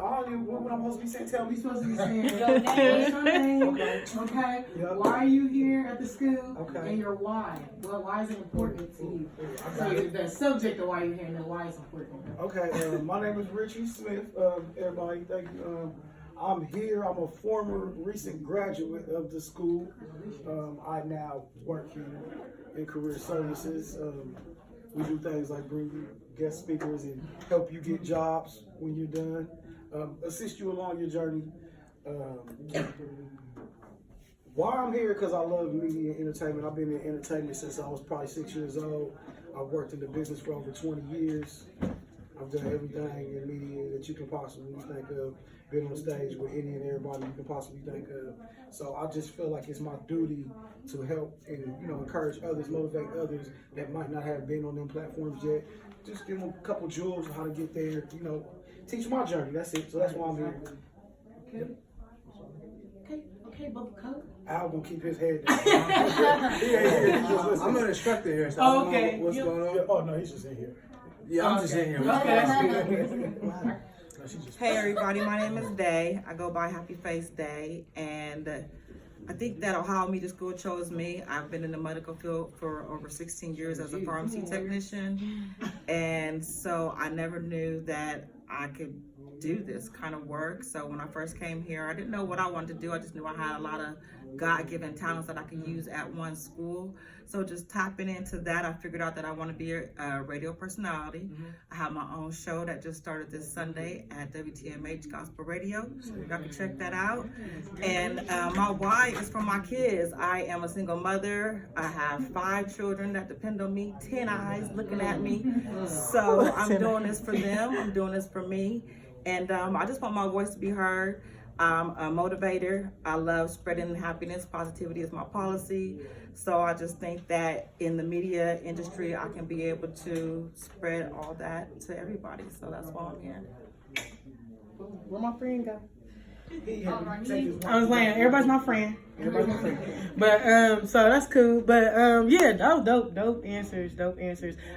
I don't even what I'm supposed to be saying. Tell me. You're supposed to be saying what's your name? Okay. Yep. Why are you here at the school? Okay. And your why. Well, why is it important to you? So the subject of why you're here and then why it's important. Okay. My name is Richie Smith. Everybody, thank you. I'm here. I'm a former recent graduate of the school. I now work in career services. We do things like bring you guest speakers and help you get jobs when you're done, assist you along your journey. Why I'm here? Because I love media and entertainment. I've been in entertainment since I was probably 6 years old. I've worked in the business for over 20 years. I've done everything in media that you can possibly think of. Been on stage with any and everybody you can possibly think of. So I just feel like it's my duty to help and encourage others, motivate others that might not have been on them platforms yet. Just give them a couple jewels on how to get there. Teach my journey. That's it. So that's why I'm here. Okay. Okay, Bubba Coat. Al gonna keep his head down. Yeah. I'm an instructor here, so I don't know what's going on. Oh no, he's just in here. Yeah, I'm just in here. Okay. Hey everybody, my name is Day. I go by Happy Face Day, and I think that Ohio Media School chose me. I've been in the medical field for over 16 years as a pharmacy technician, and so I never knew that I could do this kind of work. So when I first came here, I didn't know what I wanted to do. I just knew I had a lot of God-given talents that I could use at one school. So just tapping into that, I figured out that I want to be a radio personality. I have my own show that just started this Sunday at WTMH Gospel Radio. So y'all can check that out. And my why is for my kids. I am a single mother. I have 5 children that depend on me, 10 eyes looking at me. So I'm doing this for them. I'm doing this for me. And I just want my voice to be heard. I'm a motivator. I love spreading happiness. Positivity is my policy. So I just think that in the media industry, I can be able to spread all that to everybody. So that's why I'm here. Where my friend go? I was playing. Everybody's my friend. But so that's cool. But yeah, dope answers.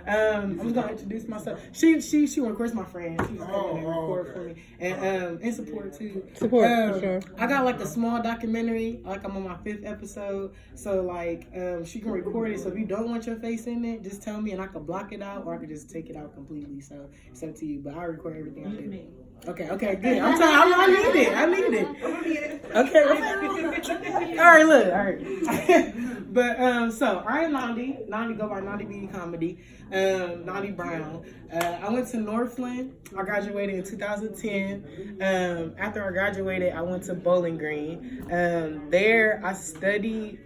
I'm just gonna introduce myself. She records my friend. She's coming and record for me and support too. Support for sure. I got like a small documentary. Like I'm on my 5th episode. So like she can record it. So if you don't want your face in it, just tell me and I can block it out or I can just take it out completely. So it's up to you. But I record everything I do. Okay, good. I need it. Okay. All right. But so I am Nandi. Nandi go by Nandi Beauty Comedy. Nandi Brown. I went to Northland. I graduated in 2010. After I graduated, I went to Bowling Green. There I studied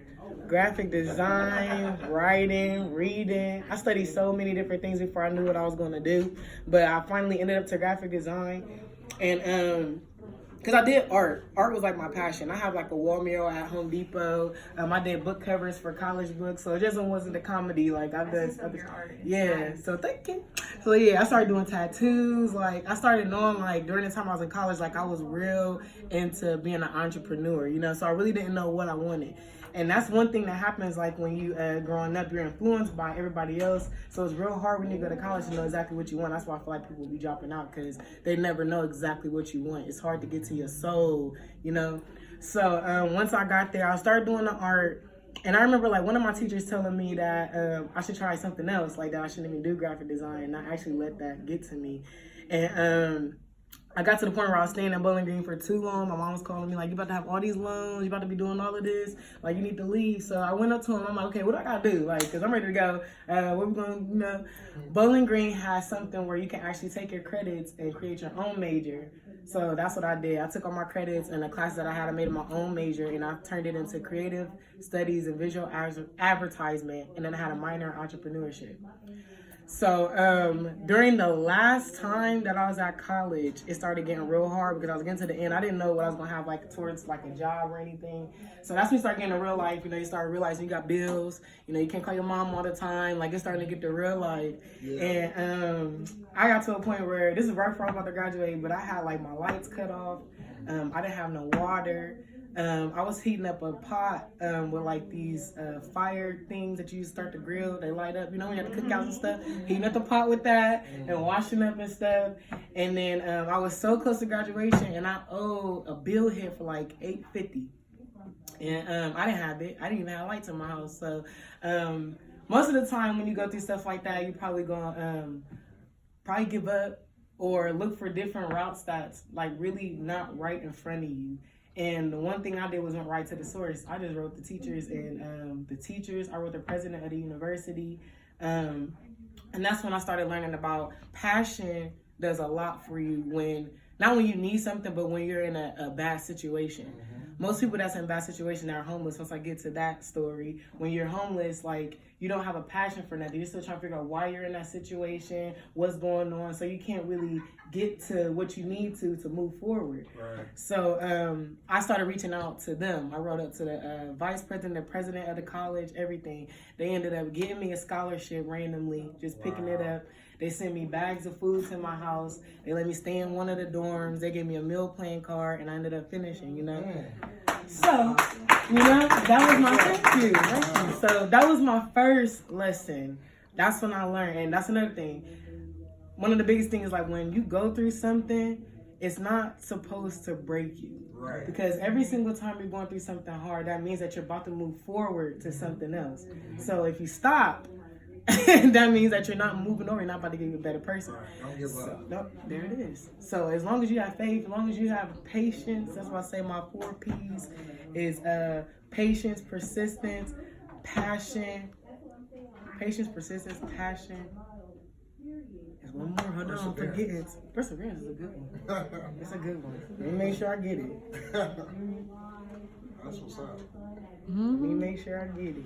graphic design, writing, reading. I studied so many different things before I knew what I was going to do. But I finally ended up to graphic design. And because I did art. Art was like my passion. I have like a wall mural at Home Depot. I did book covers for college books. So it just wasn't the comedy. Like I've done yeah. So thank you. So yeah, I started doing tattoos. Like I started knowing like during the time I was in college, like I was real into being an entrepreneur, So I really didn't know what I wanted. And that's one thing that happens like when you growing up, you're influenced by everybody else. So it's real hard when you go to college to know exactly what you want. That's why I feel like people be dropping out because they never know exactly what you want. It's hard to get to your soul, So once I got there, I started doing the art. And I remember like one of my teachers telling me that I should try something else, like that I shouldn't even do graphic design. And I actually let that get to me. And I got to the point where I was staying in Bowling Green for too long. My mom was calling me like, you about to have all these loans, you about to be doing all of this, like you need to leave. So I went up to him, I'm like, okay, what do I gotta do? Like, cause I'm ready to go. What we gonna, Bowling Green has something where you can actually take your credits and create your own major. So that's what I did. I took all my credits and the classes that I had, I made my own major and I turned it into creative studies and visual advertisement. And then I had a minor in entrepreneurship. So during the last time that I was at college, it started getting real hard because I was getting to the end. I didn't know what I was going to have like towards like a job or anything. So that's when you start getting to real life. You start realizing you got bills. You can't call your mom all the time. Like it's starting to get to real life. Yeah. And I got to a point where this is right before I was about to graduate, but I had like my lights cut off. I didn't have no water. I was heating up a pot with like these fire things that you start to grill. They light up, you know, when you have the cookouts and stuff. Heating up the pot with that and washing up and stuff. And then I was so close to graduation, and I owed a bill hit for like $850. And I didn't have it. I didn't even have lights in my house. So most of the time when you go through stuff like that, you probably gonna probably give up or look for different routes that's like really not right in front of you. And the one thing I did was went right to the source. I just wrote the teachers, and I wrote the president of the university. And that's when I started learning about passion does a lot for you not when you need something, but when you're in a bad situation. Most people that's in bad situation are homeless. Once I get to that story, when you're homeless, like, you don't have a passion for nothing. You're still trying to figure out why you're in that situation, what's going on. So you can't really get to what you need to move forward. Right. So I started reaching out to them. I wrote up to the vice president, the president of the college, everything. They ended up getting me a scholarship randomly, just picking it up. They sent me bags of food to my house. They let me stay in one of the dorms. They gave me a meal plan card, and I ended up finishing, you know. So, you know, that was my thank you. So that was my first lesson. That's when I learned. And that's another thing. One of the biggest things is, like, when you go through something, it's not supposed to break you. Right. Because every single time you're going through something hard, that means that you're about to move forward to something else. So if you stop, that means that you're not moving over. You're not about to get a better person. Right. Don't give up. Nope, there it is. So as long as you have faith, as long as you have patience, that's why I say my 4 P's is patience, persistence, passion. Patience, persistence, passion. There's one more. Hold on, I'm forgetting. Perseverance is a good one. It's a good one. Let me make sure I get it. That's what's up. Let me make sure I get it.